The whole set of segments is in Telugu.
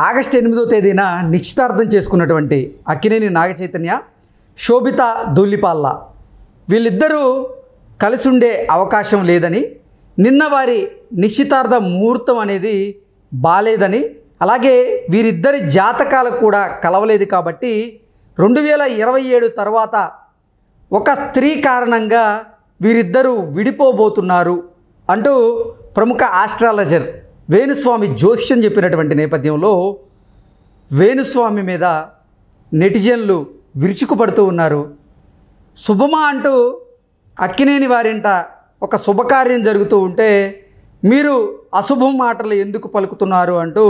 ఆగస్టు 8వ తేదీన నిశ్చితార్థం చేసుకున్నటువంటి అక్కినేని నాగచైతన్య, శోభిత ధూళిపాల్ల వీళ్ళిద్దరూ కలిసి ఉండే అవకాశం లేదని, నిన్న వారి నిశ్చితార్థ ముహూర్తం అనేది బాలేదని, అలాగే వీరిద్దరి జాతకాలు కూడా కలవలేదు కాబట్టి 2027 తర్వాత ఒక స్త్రీ కారణంగా వీరిద్దరూ విడిపోబోతున్నారు అంటూ ప్రముఖ ఆస్ట్రాలజర్ వేణుస్వామి జోష్యం చెప్పినటువంటి నేపథ్యంలో వేణుస్వామి మీద నెటిజన్లు విరుచుకుపడుతూ ఉన్నారు. శుభమా అంటూ అక్కినేని వారింట ఒక శుభకార్యం జరుగుతూ ఉంటే మీరు అశుభం మాటలు ఎందుకు పలుకుతున్నారు అంటూ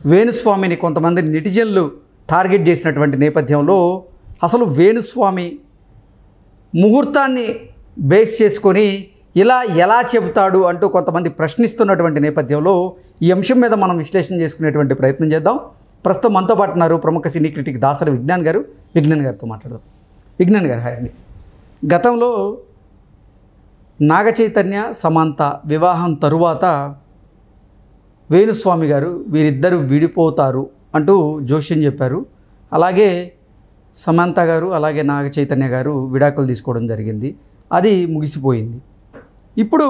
వేణుస్వామిని కొంతమంది నెటిజన్లు టార్గెట్ చేసినటువంటి నేపథ్యంలో అసలు వేణుస్వామి ముహూర్తాన్ని బేస్ చేసుకొని ఇలా ఎలా చెబుతాడు అంటూ కొంతమంది ప్రశ్నిస్తున్నటువంటి నేపథ్యంలో ఈ అంశం మీద మనం విశ్లేషణ చేసుకునేటువంటి ప్రయత్నం చేద్దాం. ప్రస్తుతం మనతో పాటు ఉన్నారు ప్రముఖ సినీ క్రిటిక్ దాసరి విజ్ఞాన్ గారు. విజ్ఞాన్ గారితో మాట్లాడదాం. విజ్ఞాన్ గారు, హాయ్ అండి. గతంలో నాగచైతన్య సమంత వివాహం తరువాత వేణుస్వామి గారు వీరిద్దరూ విడిపోతారు అంటూ జోష్యం చెప్పారు. అలాగే సమంత గారు అలాగే నాగచైతన్య గారు విడాకులు తీసుకోవడం జరిగింది. అది ముగిసిపోయింది. ఇప్పుడు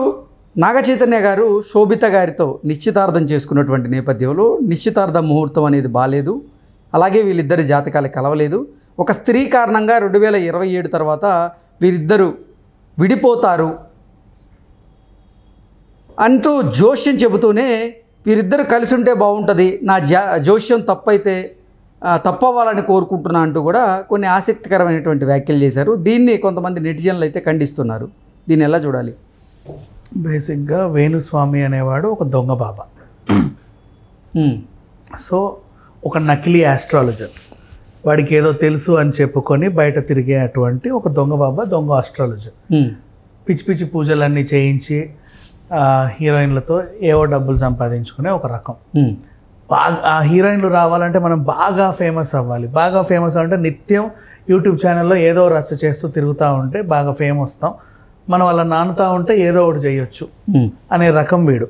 నాగచైతన్య గారు శోభిత గారితో నిశ్చితార్థం చేసుకున్నటువంటి నేపథ్యంలో నిశ్చితార్థ ముహూర్తం అనేది బాలేదు, అలాగే వీళ్ళిద్దరి జాతకాలు కలవలేదు. ఒక స్త్రీ కారణంగా 2027 తర్వాత వీరిద్దరూ విడిపోతారు అంటూ జోష్యం చెబుతూనే వీరిద్దరు కలిసి ఉంటే బాగుంటుంది, నా జోష్యం తప్పవ్వాలని కోరుకుంటున్నా అంటూ కూడా కొన్ని ఆసక్తికరమైనటువంటి వ్యాఖ్యలు చేశారు. దీన్ని కొంతమంది నెటిజన్లు అయితే ఖండిస్తున్నారు. దీన్ని ఎలా చూడాలి? బేసిక్గా వేణుస్వామి అనేవాడు ఒక దొంగ బాబా. సో ఒక నకిలీ ఆస్ట్రాలజర్, వాడికి ఏదో తెలుసు అని చెప్పుకొని బయట తిరిగే అటువంటి ఒక దొంగ బాబా, దొంగ ఆస్ట్రాలజర్. పిచ్చి పిచ్చి పూజలన్నీ చేయించి హీరోయిన్లతో ఏవో డబ్బులు సంపాదించుకునే ఒక రకం. బాగా ఆ హీరోయిన్లు రావాలంటే మనం బాగా ఫేమస్ అవ్వాలి. బాగా ఫేమస్ అంటే నిత్యం యూట్యూబ్ ఛానల్లో ఏదో రచ్చ చేస్తూ తిరుగుతూ ఉంటే బాగా ఫేమ్ వస్తాం, మనం అలా నానుతూ ఉంటే ఏదో ఒకటి చేయొచ్చు అనే రకం వీడు.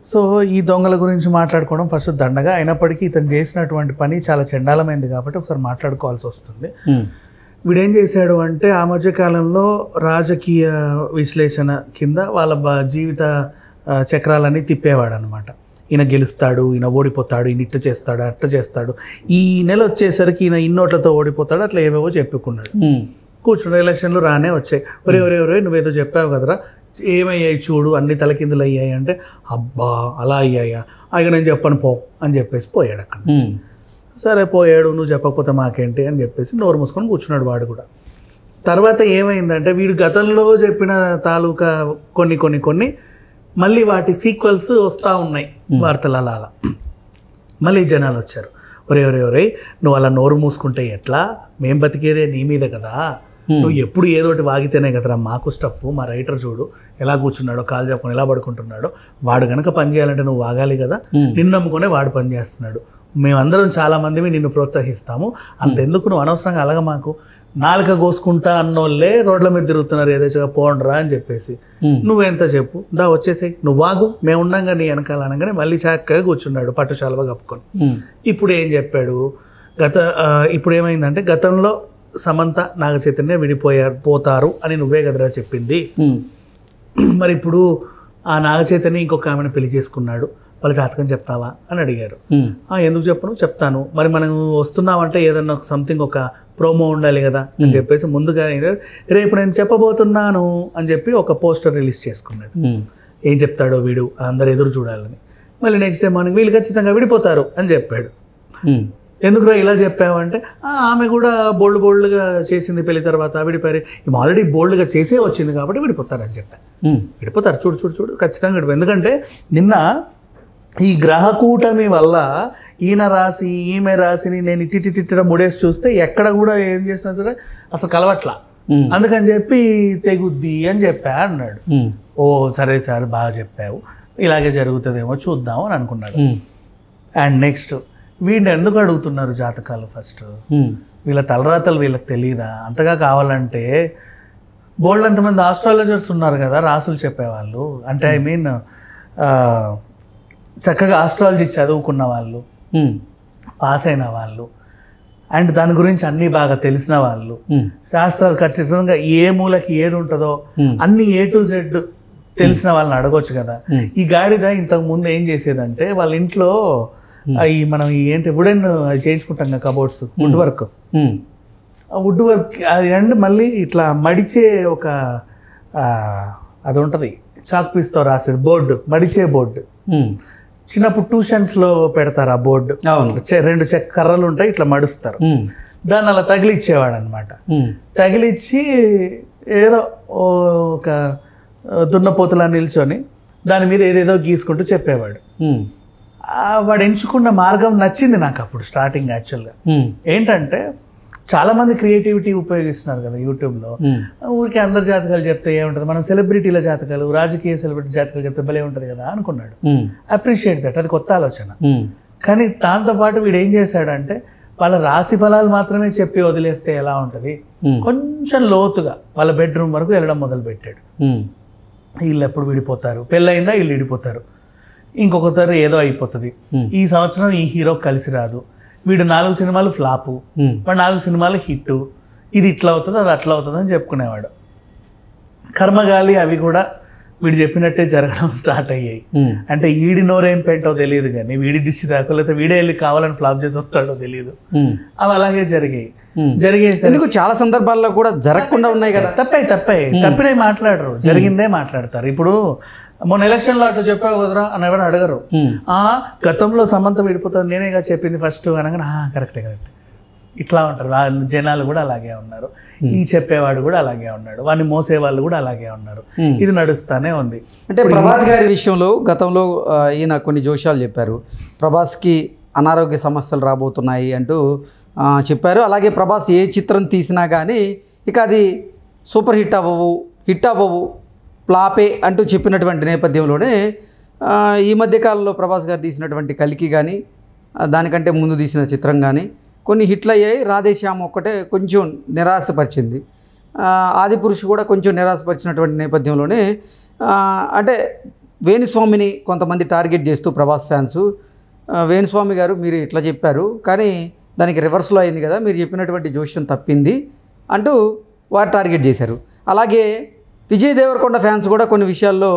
సో ఈ దొంగల గురించి మాట్లాడుకోవడం ఫస్ట్ దండగా, అయినప్పటికీ ఇతను చేసినటువంటి పని చాలా చండాలమైంది కాబట్టి ఒకసారి మాట్లాడుకోవాల్సి వస్తుంది. వీడేం చేశాడు అంటే ఆ మధ్యకాలంలో రాజకీయ విశ్లేషణ కింద వాళ్ళ జీవిత చక్రాలన్నీ తిప్పేవాడు అనమాట. ఈయన గెలుస్తాడు, ఈయన ఓడిపోతాడు, ఈయన ఇట్ట చేస్తాడు, అట్ట చేస్తాడు, ఈ నెల వచ్చేసరికి ఈయన ఇన్నోట్లతో ఓడిపోతాడు, అట్లా ఏవేవో చెప్పుకున్నాడు. కూర్చున్న ఎలక్షన్లు రానే వచ్చాయి. ఒరే నువ్వేదో చెప్పావు కదరా, ఏమయ్యాయి చూడు, అన్ని తలకిందులు అయ్యాయి అంటే, అబ్బా అలా అయ్యాయా, ఇక నేను చెప్పను పో అని చెప్పేసి పోయాడు అక్కడ. సరే పోయాడు, నువ్వు చెప్పకపోతే మాకేంటి అని చెప్పేసి నోరు మూసుకొని కూర్చున్నాడు వాడు కూడా. తర్వాత ఏమైందంటే వీడు గతంలో చెప్పిన తాలూకా కొన్ని మళ్ళీ వాటి సీక్వెల్స్ వస్తూ ఉన్నాయి వార్తలు. అలా మళ్ళీ జనాలు వచ్చారు, ఒరే నువ్వు అలా నోరు మూసుకుంటే ఎట్లా, మేం బతికేదే నీ మీద కదా, నువ్వు ఎప్పుడు ఏదోటి వాగితేనే కదరా మాకు స్టఫ్, మా రైటర్ చూడు ఎలా కూర్చున్నాడో, కాలు చెప్పుకొని ఎలా పడుకుంటున్నాడో, వాడు కనుక పని చేయాలంటే నువ్వు వాగాలి కదా, నిన్ను నమ్ముకునే వాడు పని చేస్తున్నాడు, మేమందరం చాలా మందిని నిన్ను ప్రోత్సహిస్తాము, అంతెందుకు నువ్వు అనవసరంగా అలాగ మాకు నాలుక కోసుకుంటా అన్నోళ్ళే రోడ్ల మీద తిరుగుతున్నారు ఏదేగా పోండ్రా అని చెప్పేసి, నువ్వెంత చెప్పు దా వచ్చేసాయి, నువ్వు వాగు, మేము ఉన్నాగా నీ వెనకాల అనగానే మళ్ళీ చక్కగా కూర్చున్నాడు పట్టు చాలుగా కప్పుకొని. ఇప్పుడు ఏం చెప్పాడు, ఇప్పుడు ఏమైందంటే గతంలో సమంత నాగచైతన్య పోతారు అని నువ్వే కదరా చెప్పింది, మరి ఇప్పుడు ఆ నాగచైతన్య ఇంకొక ఆమెను పెళ్లి చేసుకున్నాడు, వాళ్ళ జాతకం చెప్తావా అని అడిగారు. ఎందుకు చెప్పను, చెప్తాను, మరి మనం వస్తున్నామంటే ఏదన్నా సంథింగ్ ఒక ప్రోమో ఉండాలి కదా అని చెప్పేసి ముందుగా రేపు నేను చెప్పబోతున్నాను అని చెప్పి ఒక పోస్టర్ రిలీజ్ చేసుకున్నాడు. ఏం చెప్తాడో వీడు అందరు ఎదురు చూడాలని. మళ్ళీ నెక్స్ట్ డే మార్నింగ్ వీళ్ళు ఖచ్చితంగా విడిపోతారు అని చెప్పాడు. ఎందుకురా ఇలా చెప్పావంటే ఆమె కూడా బోల్డ్గా చేసింది పెళ్లి తర్వాత విడిపోయారు, ఈమె ఆల్రెడీ బోల్డ్గా చేసే వచ్చింది కాబట్టి విడిపోతారని చెప్పాను. విడిపోతారు చూడు ఖచ్చితంగా విడిపోయి. ఎందుకంటే నిన్న ఈ గ్రహకూటమి వల్ల ఈయన రాసి ఈమె రాసిని నేను ఇట్టిట్టిట్ట ముడేసి చూస్తే ఎక్కడ కూడా ఏం చేసినా సరే అసలు కలవట్లా, అందుకని చెప్పి తెగుద్ది అని చెప్పా అన్నాడు. ఓ సరే సార్ బాగా చెప్పావు, ఇలాగే జరుగుతుందేమో చూద్దాం అని అనుకున్నాడు. అండ్ నెక్స్ట్ వీడిని ఎందుకు అడుగుతున్నారు జాతకాలు, ఫస్ట్ వీళ్ళ తలరాతలు వీళ్ళకి తెలియదా? అంతగా కావాలంటే బోల్డ్ అంతమంది ఆస్ట్రాలజర్స్ ఉన్నారు కదా రాసులు చెప్పేవాళ్ళు, అంటే ఐ మీన్ చక్కగా ఆస్ట్రాలజీ చదువుకున్న వాళ్ళు, పాస్ అయిన వాళ్ళు అండ్ దాని గురించి అన్ని బాగా తెలిసిన వాళ్ళు, శాస్త్రాలు ఖచ్చితంగా ఏ మూలకి ఏది ఉంటుందో అన్ని A to Z తెలిసిన వాళ్ళని అడగొచ్చు కదా. ఈ గాడిద ఇంతకు ముందు ఏం చేసేదంటే వాళ్ళ ఇంట్లో ఈ మనం ఏంటి వుడెన్ చేయించుకుంటాం కదా కబోర్డ్స్, వుడ్ వర్క్, ఆ వుడ్ వర్క్ అది అండ్ మళ్ళీ ఇట్లా మడిచే ఒక అది ఉంటుంది చాక్ పీస్తో రాసేది బోర్డు, మడిచే బోర్డు. చిన్నప్పుడు ట్యూషన్స్లో పెడతారు ఆ బోర్డు, 2 చెక్క కర్రలు ఉంటాయి ఇట్లా మడుస్తారు, దాన్ని అలా తగిలిచ్చేవాడు అనమాట. తగిలిచ్చి ఏదో ఒక దున్నపోతులా నిల్చొని దాని మీద ఏదేదో గీసుకుంటూ చెప్పేవాడు. వాడు ఎంచుకున్న మార్గం నచ్చింది నాకు అప్పుడు స్టార్టింగ్. యాక్చువల్గా ఏంటంటే చాలా మంది క్రియేటివిటీ ఉపయోగిస్తున్నారు కదా యూట్యూబ్లో. ఊరికి అందరి జాతకాలు చెప్తే ఏముంటుంది, మనం సెలబ్రిటీల జాతకాలు, రాజకీయ సెలబ్రిటీ జాతకాలు చెప్తే భలే ఉంటుంది కదా అనుకున్నాడు. అప్రిషియేట్ దట్, అది కొత్త ఆలోచన. కానీ దాంతోపాటు వీడు ఏం చేశాడంటే వాళ్ళ రాశి ఫలాలు మాత్రమే చెప్పి వదిలేస్తే ఎలా ఉంటుంది, కొంచెం లోతుగా వాళ్ళ బెడ్రూమ్ వరకు వెళ్ళడం మొదలుపెట్టాడు. వీళ్ళు ఎప్పుడు విడిపోతారు, పెళ్ళయిందా వీళ్ళు విడిపోతారు, ఇంకొకసారి ఏదో అయిపోతుంది, ఈ సంవత్సరం ఈ హీరో కలిసి రాదు, వీడు 4 సినిమాలు ఫ్లాపు, వాడు 4 సినిమాలు హిట్, ఇది ఇట్లా అవుతుంది అది అట్లా అవుతుంది అని చెప్పుకునేవాడు. కర్మగాలి అవి కూడా వీడు చెప్పినట్టే జరగడం స్టార్ట్ అయ్యాయి. అంటే వీడి నోరేం పెట్టో తెలియదు కానీ వీడి డిష్ దాకా లేకపోతే వీడే వెళ్ళి కావాలని ఫ్లాప్ చేసి వస్తాడో తెలియదు, అవి అలాగే జరిగాయి. ఎందుకు చాలా సందర్భాల్లో కూడా జరగకుండా ఉన్నాయి కదా. తప్పినే మాట్లాడరు, జరిగిందే మాట్లాడతారు. ఇప్పుడు మొన్న ఎలక్షన్లో అట్లా చెప్పావు కదరా అని ఎవరు అడగరు. గతంలో సమంత విడిపోతుంది నేనేగా చెప్పింది ఫస్ట్ అనగానే కరెక్టే ఇట్లా ఉంటారు. జనాలు కూడా అలాగే ఉన్నారు, ఈ చెప్పేవాడు కూడా అలాగే ఉన్నాడు, వాడిని మోసేవాళ్ళు కూడా అలాగే ఉన్నారు. ఇది నడుస్తానే ఉంది. అంటే ప్రభాస్ గారి విషయంలో గతంలో ఈయన కొన్ని జోషాలు చెప్పారు, ప్రభాస్కి అనారోగ్య సమస్యలు రాబోతున్నాయి అంటూ చెప్పారు. అలాగే ప్రభాస్ ఏ చిత్రం తీసినా కానీ ఇక అది సూపర్ హిట్ అవ్వవు ఫ్లాపే అంటూ చెప్పినటువంటి నేపథ్యంలోనే ఈ మధ్యకాలంలో ప్రభాస్ గారు తీసినటువంటి కలికి కానీ దానికంటే ముందు తీసిన చిత్రం కానీ కొన్ని హిట్లు అయ్యాయి. రాధేశ్యామ్ ఒక్కటే కొంచెం నిరాశపరిచింది, ఆదిపురుషు కూడా కొంచెం నిరాశపరిచినటువంటి నేపథ్యంలోనే అంటే వేణుస్వామిని కొంతమంది టార్గెట్ చేస్తూ ప్రభాస్ ఫ్యాన్స్, వేణుస్వామి గారు మీరు ఇట్లా చెప్పారు కానీ దానికి రివర్స్లో అయింది కదా, మీరు చెప్పినటువంటి జోష్యం తప్పింది అంటూ వారు టార్గెట్ చేశారు. అలాగే విజయ్ దేవరకొండ ఫ్యాన్స్ కూడా కొన్ని విషయాల్లో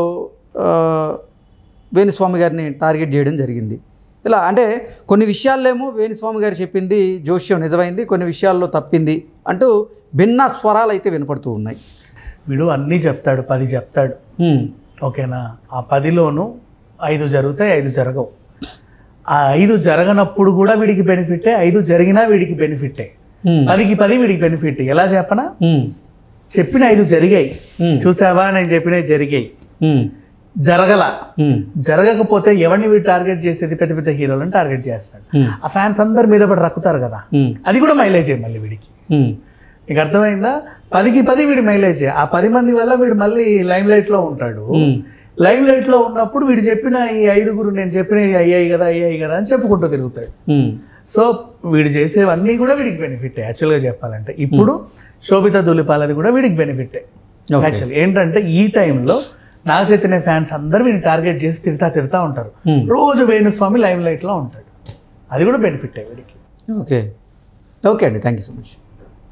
వేణుస్వామి గారిని టార్గెట్ చేయడం జరిగింది. ఇలా అంటే కొన్ని విషయాల్లో ఏమో వేణుస్వామి గారు చెప్పింది జోష్యం నిజమైంది, కొన్ని విషయాల్లో తప్పింది అంటూ భిన్న స్వరాలు అయితే వినపడుతూ ఉన్నాయి. వీడు అన్నీ చెప్తాడు, 10 చెప్తాడు, ఓకేనా. ఆ 10లోనూ 5 జరుగుతాయి, 5 జరగవు. ఆ 5 జరగనప్పుడు కూడా వీడికి బెనిఫిటే, 5 జరిగినా వీడికి బెనిఫిటే. 10కి 10 వీడికి బెనిఫిట్. ఎలా చెప్పనా, చెప్పిన 5 జరిగాయి, చూసావా నేను చెప్పినవి జరిగాయి, జరగకపోతే ఎవరిని వీడు టార్గెట్ చేసేది, పెద్ద పెద్ద హీరోలను టార్గెట్ చేస్తాడు. ఆ ఫ్యాన్స్ అందరి మీద పడి రక్కుతారు కదా, అది కూడా మైలేజే మళ్ళీ వీడికి. నీకు అర్థమైందా, 10కి 10 వీడి మైలేజే. ఆ 10 మంది వల్ల వీడు మళ్ళీ లైమ్ లైట్ లో ఉంటాడు. లైమ్ లైట్ లో ఉన్నప్పుడు వీడు చెప్పిన ఈ 5 నేను చెప్పిన అయ్యాయి కదా అని చెప్పుకుంటూ తిరుగుతాడు. సో వీడు చేసేవన్నీ కూడా వీడికి బెనిఫిట్ యాక్చువల్గా చెప్పాలంటే. ఇప్పుడు శోభితా ధూళిపాలది కూడా వీడికి బెనిఫిట్ యాక్చువల్. ఏంటంటే ఈ టైంలో నాగ చైతన్య ఫ్యాన్స్ అందరూ వీడిని టార్గెట్ చేసి తిడతా ఉంటారు. రోజు వేణుస్వామి లైమ్ లైట్ లో ఉంటాడు, అది కూడా బెనిఫిట్ వీడికి. ఓకే అండి, థ్యాంక్ యూ సో మచ్.